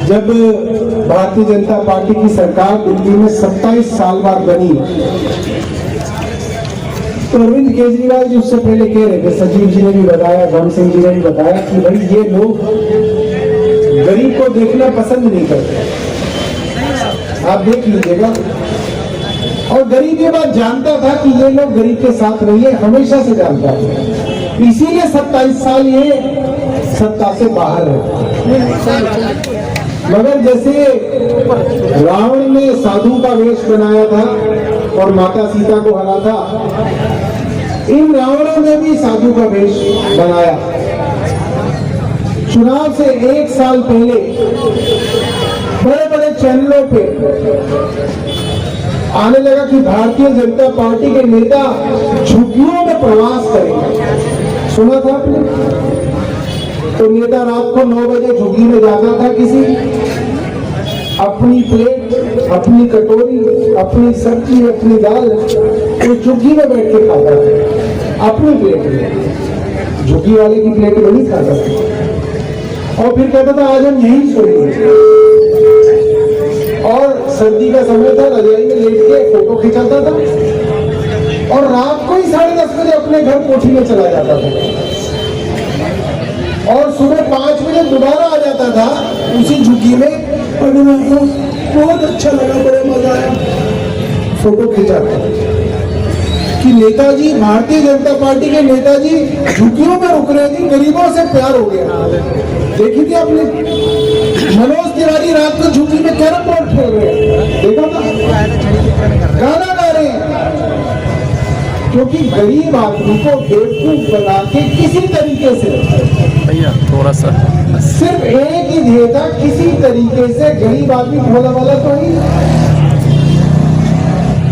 जब भारतीय जनता पार्टी की सरकार दिल्ली में 27 साल बाद बनी तो अरविंद केजरीवाल जी उससे पहले कह रहे थे, सचिव जी ने भी बताया, धन सिंह जी ने भी बताया कि भाई ये लोग गरीब को देखना पसंद नहीं करते, आप देख लीजिएगा। और गरीब ये बात जानता था कि ये लोग गरीब के साथ नहीं है, हमेशा से जानता था, इसीलिए 27 साल ये सत्ता से बाहर है। मगर जैसे रावण ने साधु का वेश बनाया था और माता सीता को हरा था, इन रावणों ने भी साधु का वेश बनाया। चुनाव से 1 साल पहले बड़े बड़े चैनलों पे आने लगा कि भारतीय जनता पार्टी के नेता झुग्गियों में प्रवास करेंगे। सुना था आपने? तो नेता रात को 9 बजे झुग्गी में जाता था, किसी अपनी प्लेट, अपनी कटोरी, अपनी सब्जी, अपनी दाल तो झुग्गी में बैठ के खाता था, अपनी प्लेट में, झुग्गी वाले की प्लेट में नहीं खाता था। और फिर कहता था आज हम यहीं सोएंगे। और सर्दी का समय था, रजाई में लेट के फोटो खिंचाता था और रात को ही 10:30 बजे अपने घर कोठी में चला जाता था और सुबह 5 बजे दोबारा आ जाता था उसी झुग्गी में। और बहुत अच्छा लगा, बड़ा मजा आया, फोटो खिंचाता कि नेताजी, भारतीय जनता पार्टी के नेताजी झुग्गियों में रुक रहे थे, गरीबों से प्यार हो गया। देखी थी आपने? मनोज तिवारी रात को झुग्गी में कैरम बोर्ड खेल रहे हैं, देखा था? गाना गा रहे हैं, क्योंकि गरीब आदमी को बेवकूफ बना के किसी तरीके से, भैया थोड़ा सा, सिर्फ एक ही ध्येय था, किसी तरीके से गरीब आदमी भोला वाला तो ही।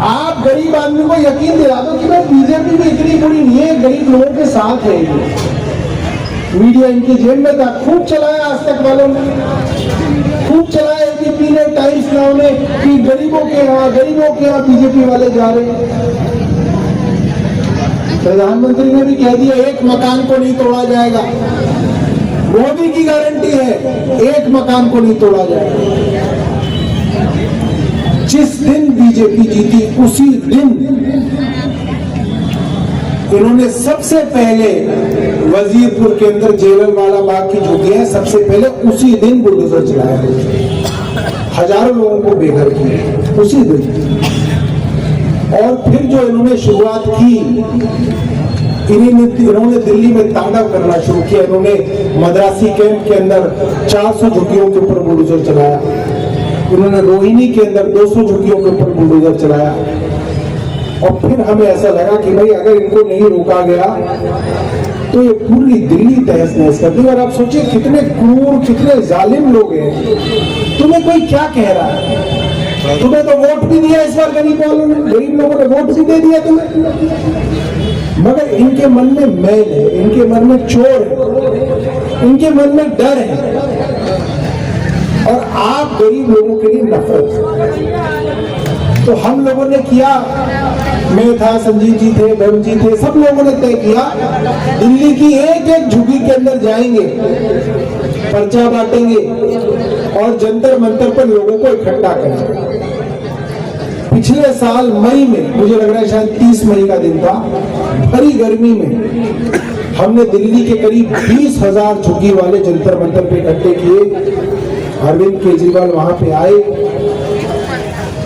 आप गरीब आदमी को यकीन दिला दो कि भाई बीजेपी भी इतनी बुरी नहीं है, गरीब लोगों के साथ है। मीडिया इनकी जेब में था, खूब चलाया आज तक वालों ने, खूब चलाया एबीपी ने, टाइम्स नाउ ने कि गरीबों के यहाँ बीजेपी वाले जा रहे हैं। प्रधानमंत्री ने भी कह दिया 1 मकान को नहीं तोड़ा जाएगा, मोदी की गारंटी है 1 मकान को नहीं तोड़ा जाएगा। जिस दिन बीजेपी जीती उसी दिन इन्होंने सबसे पहले वजीरपुर के अंदर जेवलवाला बाग की झुग्गी है, सबसे पहले उसी दिन बुलडोजर चलाया, हजारों लोगों को बेघर किए उसी दिन। और फिर जो इन्होंने शुरुआत की, इन्होंने दिल्ली में तांडव करना शुरू किया। इन्होंने मद्रासी कैंप के अंदर 400 झुग्गियों के ऊपर बुलडोजर चलाया, इन्होंने रोहिणी के अंदर 200 झुग्गियों के ऊपर बुलडोजर चलाया। और फिर हमें ऐसा लगा कि भाई अगर इनको नहीं रोका गया तो ये पूरी दिल्ली तहस नहस कर दी। और आप सोचिए कितने क्रूर, कितने जालिम लोग हैं। तुम्हें कोई क्या कह रहा है? तुम्हें तो वोट भी दिया इस बार गरीब वालों ने, गरीब लोगों ने वोट भी दे दिया तुम्हें, मगर इनके मन में मैल है, इनके मन में चोर है, इनके मन में डर है और आप गरीब लोगों के लिए नफरत। तो हम लोगों ने किया, मैं था, संजीव जी थे, धर्म जी थे, सब लोगों ने तय किया दिल्ली की एक एक झुग्गी के अंदर जाएंगे, पर्चा बांटेंगे और जंतर मंतर पर लोगों को इकट्ठा करेंगे। पिछले साल मई में, मुझे लग रहा है शायद 30 मई का दिन था, भरी गर्मी में हमने दिल्ली के करीब 20,000 झुग्गी वाले जंतर मंतर पे इकट्ठे किए। अरविंद केजरीवाल वहां पे आए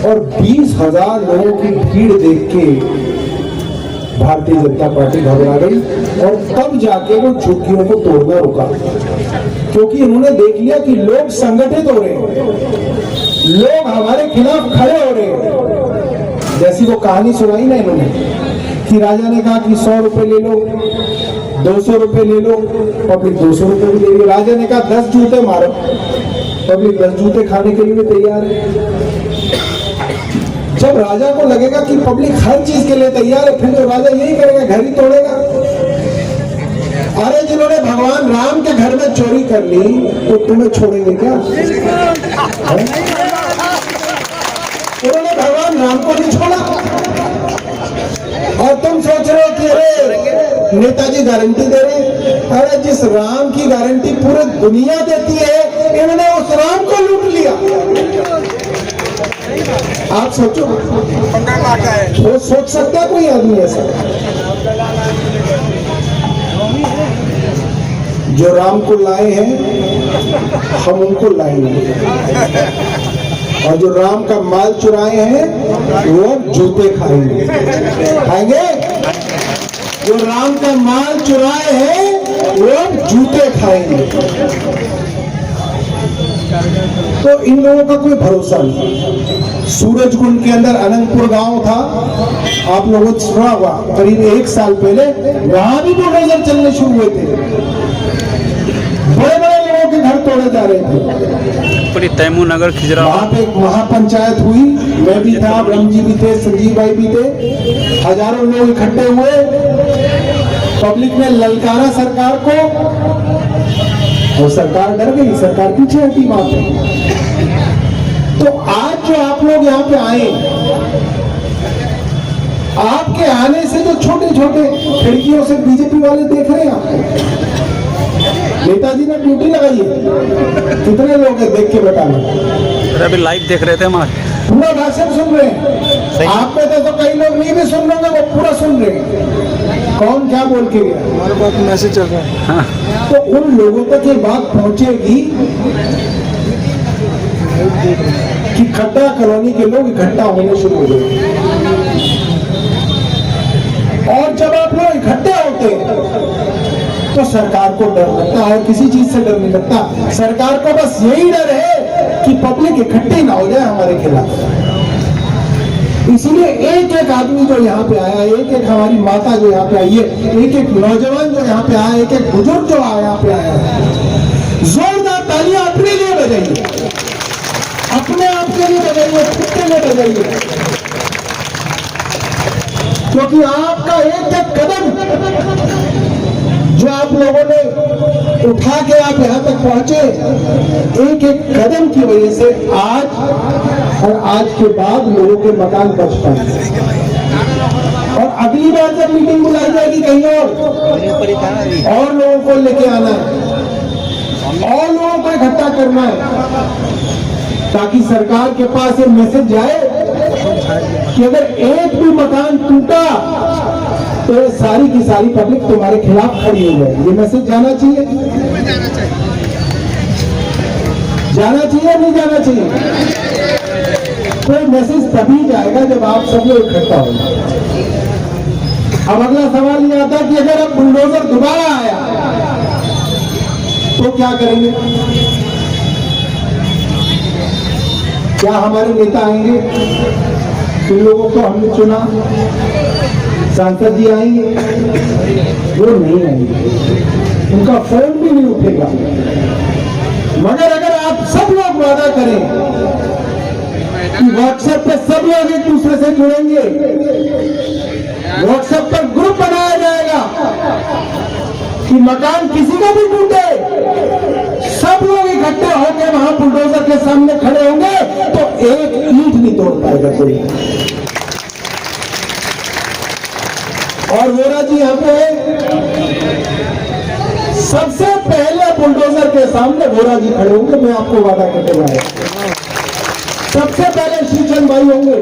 और 20,000 लोगों की भीड़ देख के भारतीय जनता पार्टी घबरा गई और तब जाके वो झुग्गियों को तोड़ना रुका, क्योंकि इन्होंने देख लिया कि लोग संगठित हो रहे हैं, लोग हमारे खिलाफ खड़े हो रहे हैं। जैसी वो कहानी सुनाई ना इन्होंने कि राजा ने कहा कि 100 रुपए ले लो, 200 रुपए ले लो, पब्लिक 200 रुपए भी ले लो। राजा ने कहा 10 जूते मारो, पब्लिक 10 जूते खाने के लिए भी तैयार है। जब राजा को लगेगा कि पब्लिक हर चीज के लिए तैयार है, फिर तो राजा यही करेगा, घर ही तोड़ेगा। अरे जिन्होंने भगवान राम के घर में चोरी कर ली तो तुम्हें छोड़ेंगे क्या? उन्होंने भगवान राम को नहीं छोड़ा और तुम सोच रहे हो कि अरे नेताजी गारंटी दे रहे। अरे जिस राम की गारंटी पूरी दुनिया देती है, इन्होंने उस राम को लूट आप सोचो, वो सोच सकता है कोई आदमी ऐसा? जो राम को लाए हैं हम उनको लाएंगे, और जो राम का माल चुराए हैं वो जूते खाएंगे। खाएंगे? जो राम का माल चुराए हैं वो जूते खाएंगे। तो इन लोगों का कोई भरोसा नहीं। सूरजकुंड के अंदर अनंतपुर गांव था, आप लोगों ने सुना होगा, करीब 1 साल पहले वहां भी बुलडोजर चलने शुरू हुए थे, बड़े बड़े लोगों के घर तोड़े जा रहे थे। तैमूर नगर खिजरा, वहां पे एक महापंचायत हुई, मैं भी था, ब्रह्म जी भी थे, संजीव भाई भी थे, हजारों लोग इकट्ठे हुए, पब्लिक ने ललकारा सरकार को, और सरकार डर गई, सरकार पीछे हटी वहां पे। तो आज जो आप लोग यहाँ पे आए, आपके आने से जो छोटे छोटे खिड़कियों से बीजेपी वाले देख रहे हैं आपको, नेताजी ने ड्यूटी लगाई है, कितने लोग हैं देख के बताना। अभी लाइव देख रहे थे हमारे, पूरा भाषण सुन रहे हैं। आप में तो कई लोग नहीं भी सुन रहे, वो पूरा सुन रहे हैं, कौन क्या बोल के गया, हमारे पास मैसेज चल रहा है। हाँ। तो उन लोगों तक ये बात पहुंचेगी कि खट्टा कॉलोनी के लोग इकट्ठा होने शुरू हो गए, और जब आप लोग इकट्ठे होते हैं तो सरकार को डर लगता है, किसी चीज से डर नहीं लगता। सरकार को बस यही डर है कि पब्लिक इकट्ठी ना हो जाए हमारे खिलाफ। इसलिए एक एक आदमी जो यहाँ पे आया, एक एक हमारी माता जो यहाँ पे आई है, एक एक नौजवान जो यहाँ पे आया, एक एक बुजुर्ग जो यहाँ पे आया है, जोरदार तालियां अपने लिए बजाइए, अपने आप के लिए बजाइए, खुद के लिए बजाइए, क्योंकि आपका एक एक कदम जो आप लोगों ने उठा के आप यहाँ तक पहुंचे, एक एक कदम की वजह से आज और आज के बाद लोगों के मकान बच पाए। और अगली बार जब मीटिंग बुलाई जाएगी कहीं और लोगों को लेके आना है, और लोगों को इकट्ठा करना है, ताकि सरकार के पास ये मैसेज जाए कि अगर एक भी मकान टूटा तो सारी की सारी पब्लिक तुम्हारे खिलाफ खड़ी हो जाए। ये मैसेज जाना चाहिए, जाना चाहिए नहीं जाना चाहिए? कोई मैसेज तभी जाएगा जब आप सब लोग इकट्ठा हो। अब अगला सवाल ये आता है कि अगर अब बुलडोजर दोबारा आया तो क्या करेंगे? क्या हमारे नेता आएंगे? इन लोगों को हमने चुना, सांसद जी आएंगे? वो नहीं आएंगे, उनका फोन भी नहीं उठेगा। मगर अगर आप सब लोग वादा करें कि व्हाट्सएप पे सब लोग एक दूसरे से जुड़ेंगे, व्हाट्सएप पर ग्रुप बनाया जाएगा कि मकान किसी का भी टूटे, सब लोग इकट्ठे होकर वहां बुलडोजर के सामने खड़े होंगे तो एक ईंट नहीं तोड़ पाएगा कोई। और वोरा जी यहाँ पे सबसे पहले बुलडोजर के सामने वोरा जी खड़े होंगे, मैं आपको वादा करके लाया। सबसे पहले श्रीचंद भाई होंगे,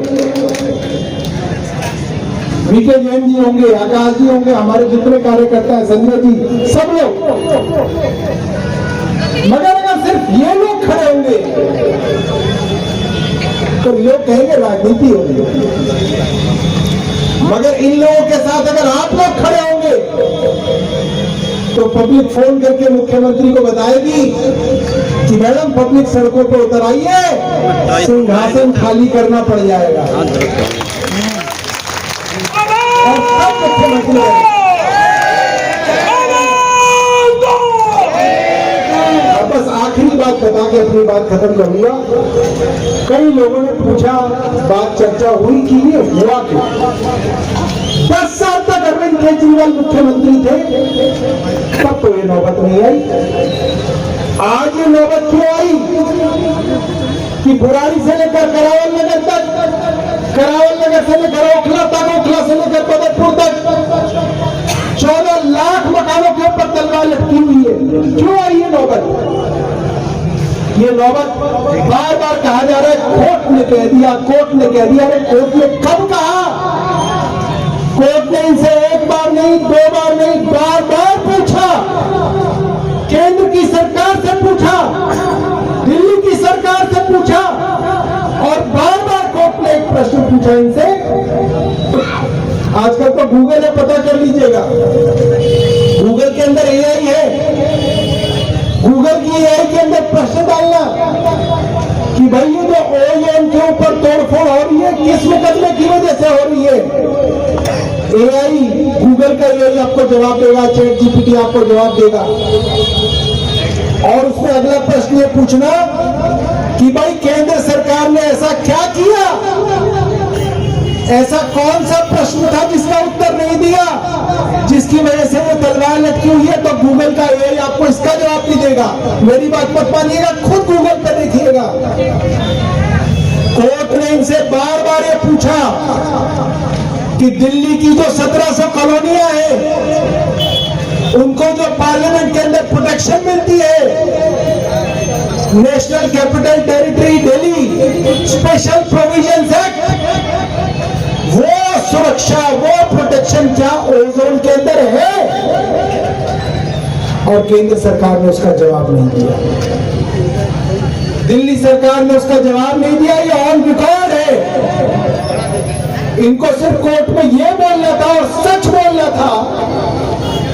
वीके जैन जी होंगे, आकाश जी होंगे, हमारे जितने कार्यकर्ता हैं, संजय जी, सब लोग। मगर अगर सिर्फ ये लोग खड़े होंगे तो लोग कहेंगे राजनीति होगी। मगर इन लोगों के साथ अगर आप लोग खड़े होंगे तो पब्लिक फोन करके मुख्यमंत्री को बताएगी कि मैडम पब्लिक सड़कों पर उतर आइए, सिंहासन खाली करना पड़ जाएगा। और सब मुख्यमंत्री बस आखिरी बात बता के अपनी बात खत्म करूंगा। कई लोगों ने पूछा, बात चर्चा हुई कि ये हुआ क्यों? 10 साल तक अरविंद केजरीवाल मुख्यमंत्री थे, तब तो ये नौबत नहीं आई। आज ये नौबत क्यों आई कि बुराड़ी से लेकर करावल नगर तक, करावल नगर से लेकर ओखला तक, ओखला से लेकर बदरपुर तक 14 लाख मकानों के ऊपर तलवार लटकी हुई है। क्यों आई ये नौबत? ये नौबत बार बार कहा जा रहा है कोर्ट ने कह दिया, कोर्ट ने कह दिया। अरे कोर्ट ने कब कहा? कोर्ट ने इनसे एक बार नहीं, दो बार नहीं, बार बार पूछा। केंद्र की सरकार से पूछा, दिल्ली की सरकार से पूछा, और बार बार कोर्ट ने एक प्रश्न पूछा इनसे। आजकल तो गूगल है, पता कर लीजिएगा, गूगल के अंदर एआई है। गूगल की एआई के अंदर प्रश्न डालना कि भाई ये जो ओजोन के ऊपर तोड़फोड़ हो रही है, किस मुकदमे की वजह से हो रही है? एआई, गूगल का एआई आपको जवाब देगा, चैट जीपीटी आपको जवाब देगा। और उसमें अगला प्रश्न ये पूछना कि भाई केंद्र सरकार ने ऐसा क्या किया, ऐसा कौन सा प्रश्न था जिसका उत्तर नहीं दिया, जिसकी वजह से वो तलवार लटकी हुई है? तो गूगल का एआई आपको इसका जवाब नहीं देगा। मेरी बात मत मानिएगा, खुद गूगल पे देखिएगा। कोर्ट ने इनसे बार बार ये पूछा कि दिल्ली की जो 1700 कॉलोनियां हैं, उनको जो पार्लियामेंट के अंदर प्रोटेक्शन मिलती है, national capital territory Delhi special provisions act, वो सुरक्षा, वो प्रोटेक्शन क्या ओजोन के अंदर है? और केंद्र सरकार ने उसका जवाब नहीं दिया, दिल्ली सरकार ने उसका जवाब नहीं दिया। ये ऑन रिकॉर्ड है। इनको सिर्फ कोर्ट में यह बोलना था और सच बोलना था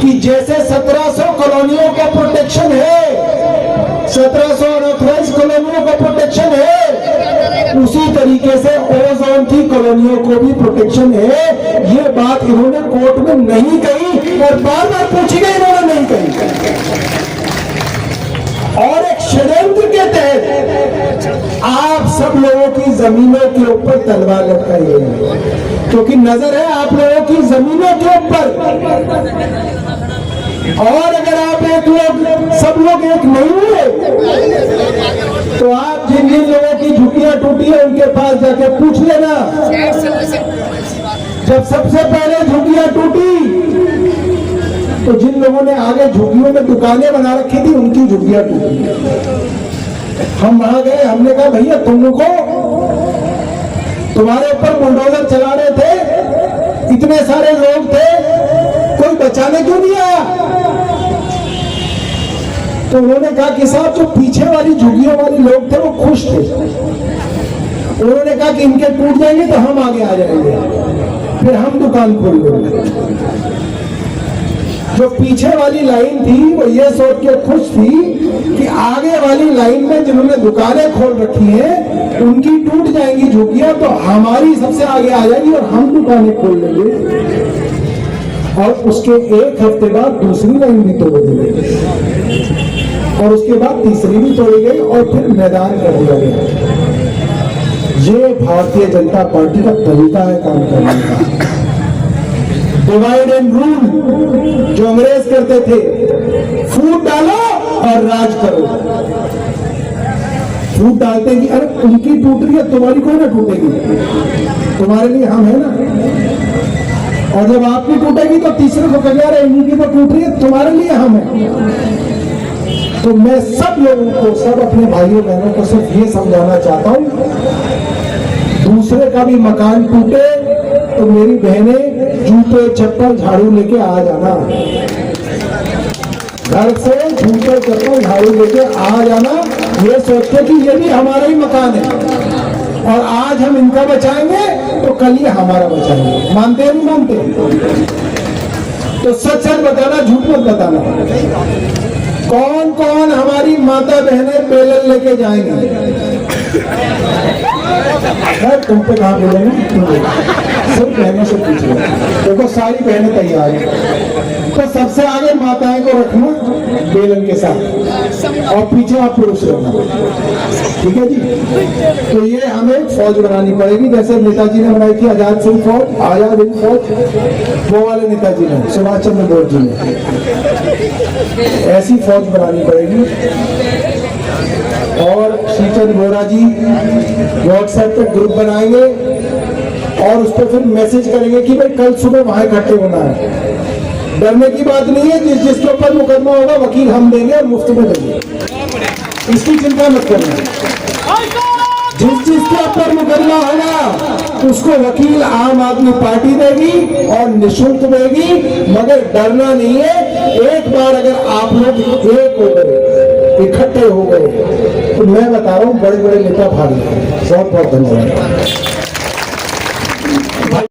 कि जैसे 1700 कॉलोनियों का प्रोटेक्शन है, 1700 अनऑथराइज्ड कॉलोनियों का प्रोटेक्शन है, उसी तरीके से ओजोन की कॉलोनियों को भी प्रोटेक्शन है। ये बात इन्होंने कोर्ट में नहीं कही और बार बार पूछी गई, इन्होंने नहीं कही। और एक षड्यंत्र के तहत आप सब लोगों की जमीनों के ऊपर तलवार लटकाई गई है, क्योंकि नजर है आप लोगों की जमीनों के ऊपर। और अगर आप एक लोग, सब लोग एक नहीं हुए, तो आप जिन जिन लोगों की झुग्गियां टूटी है उनके पास जाके पूछ लेना। जब सबसे पहले झुग्गियां टूटी तो जिन लोगों ने आगे झुग्गियों में दुकानें बना रखी थी, उनकी झुग्गियां टूटी। हम वहां गए, हमने कहा भैया तुम लोग तुम्हारे ऊपर बुलडोजर चला रहे थे, इतने सारे लोग थे, कोई बचाने क्यों नहीं आया? तो उन्होंने कहा कि साहब जो पीछे वाली झुग्गियों वाले लोग थे वो खुश थे। उन्होंने कहा कि इनके टूट जाएंगे तो हम आगे आ जाएंगे, फिर हम दुकान खोल लेंगे। जो पीछे वाली लाइन थी वो ये सोच के खुश थी कि आगे वाली लाइन में जिन्होंने दुकानें खोल रखी हैं उनकी टूट जाएंगी झुग्गियां, तो हमारी सबसे आगे आ जाएगी और हम दुकानें खोल लेंगे। और उसके एक हफ्ते बाद दूसरी लाइन भी तोड़ दी गई और उसके बाद तीसरी भी तोड़ी गई और फिर मैदान कर दिया गया। ये भारतीय जनता पार्टी का तरीका है काम करने का। डिवाइड एंड रूल जो अंग्रेज करते थे, फूट डालो और राज करो। फूट डालते हैं कि अरे उनकी टूट रही है, तुम्हारी क्यों ना टूटेगी, तुम्हारे लिए हम है ना। और जब आपकी टूटेगी तो तीसरे को कह रहे इनकी तो टूट रही है, तुम्हारे लिए हम है। तो मैं सब लोगों को, सब अपने भाइयों बहनों को सिर्फ ये समझाना चाहता हूं, दूसरे का भी मकान टूटे तो मेरी बहनें जूते चप्पल झाड़ू लेके आ जाना, घर से जूते चप्पल झाड़ू लेके आ जाना, ये सोचते कि ये भी हमारा ही मकान है और आज हम इनका बचाएंगे तो कल ये हमारा बचाएंगे। मानते हैं नहीं मानते? तो सच सच बताना, झूठ मत बताना। कौन कौन हमारी माता बहनें बेलन लेके जाएंगे? तुम पे कहाँ बोलेंगे, सब बहनों से पूछो। देखो सारी बहनें तैयार हैं, तो सबसे आगे माताएं को रखना बेलन के साथ और पीछे आप पुरुष रखना, ठीक है जी। तो ये हमें फौज बनानी पड़ेगी, जैसे नेताजी ने बनाई थी आजाद सिंह फौज, आजाद हिंद फौज, वो वाले नेताजी ने, सुभाष चंद्र बोस जी ने, ऐसी फौज बनानी पड़ेगी। और श्रीचंद बोरा जी व्हाट्सएप पे ग्रुप बनाएंगे और उस पर फिर मैसेज करेंगे कि भाई कल सुबह वहां इकट्ठे होना है। डरने की बात नहीं है, जिसके ऊपर मुकदमा होगा वकील हम देंगे और मुफ्त में देंगे। इसकी चिंता मत करना। जिस चीज के ऊपर मुकदमा होगा उसको वकील आम आदमी पार्टी देगी और निःशुल्क देगी, मगर डरना नहीं है। एक बार अगर आप लोग एक हो गए, इकट्ठे हो गए, तो मैं बता रहा हूं बड़े बड़े नेता भाग जाएंगे। बहुत बहुत धन्यवाद।